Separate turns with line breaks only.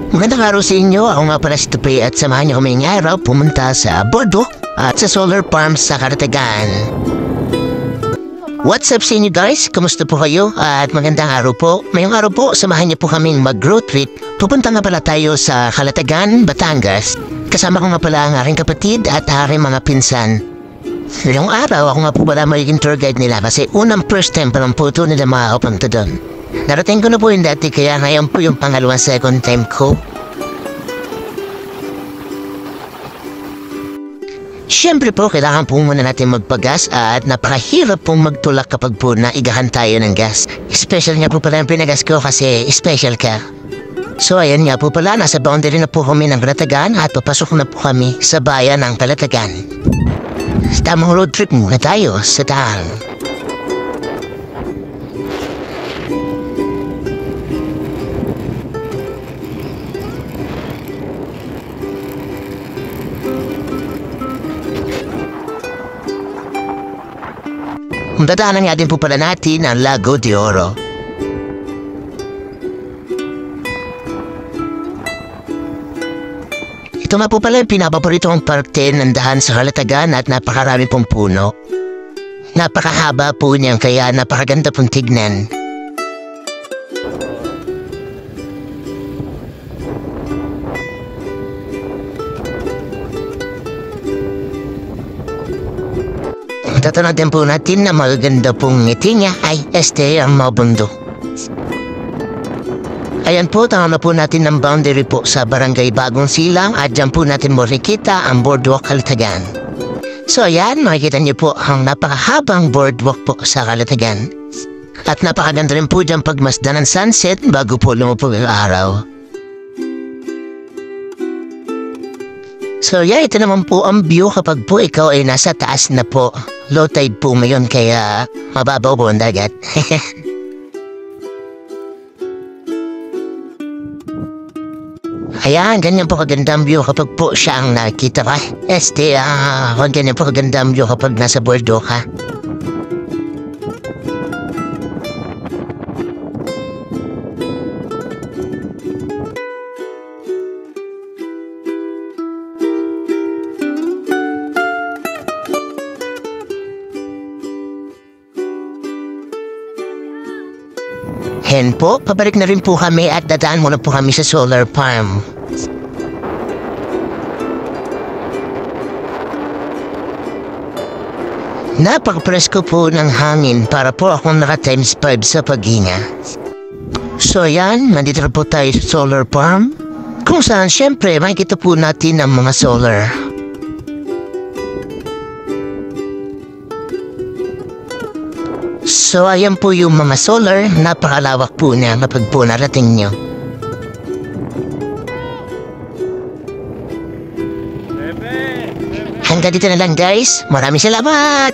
Magandang araw sa inyo. Ako nga pala si Tupi at samahan niyo kami ngayong araw pumunta sa Boardwalk at sa solar farm sa Karatagan. What's up sa inyo guys? Kamusta po kayo? At magandang araw po. Ngayong araw po, samahan niyo po kaming mag-road trip. Pupunta nga pala tayo sa Calatagan, Batangas. Kasama ko nga pala ang aking kapatid at aking mga pinsan. Ngayong araw, ako nga po pala magiging tour guide nila kasi unang first time pa lang po ito nila makapunta doon. Narating ko na po yung dati kaya ngayon po yung pangalawang second time ko. Siyempre po, kailangan po muna natin magpagas at napakahirap pong magtulak kapag po naigahan tayo ng gas. Special nga po pala yung pinagas ko kasi special ka. So ayan nga po pala, nasa boundary na po kami ng Calatagan at papasok na po kami sa bayan ng Calatagan. Tamang road trip muna tayo sa daan. Dadaanan nga din po pala natin ang Lago de Oro. Ito nga po pala yung pinapaboritong parte ng dahan sa Calatagan at napakarami pong puno. Napakahaba po niyan kaya napakaganda pong tignan. Tatanong po natin na maganda pong ngiti niya ay ang mabundo. Ayan po, tanong na po natin ng boundary po sa Barangay Bagong Silang at dyan po natin makikita ang Boardwalk Calatagan. So ayan, makikita niyo po ang napakahabang boardwalk po sa Calatagan. At napakaganda rin po dyan pagmasdan ng sunset bago po lumupog ang araw. So yeah, ito naman po ang view kapag po ikaw ay nasa taas na po. Low tide po ngayon kaya mababaw po ang dagat. Ayan, ganyan po kagandang view kapag po siya ang nakikita ka. Ganyan po kagandang view kapag nasa Boardwalk ka. Hen po, pabalik na rin po kami at dadaan muna po kami sa solar farm. Napaka-presko po ng hangin para po akong naka-times 5 sa paghinga. So yan, nandito na po tayo sa solar farm. Kung saan syempre makikita po natin ang mga solar. So ayan po yung mga solar, napakalawak po niya kapag po narating nyo. Hanggang dito na lang guys, maraming salamat!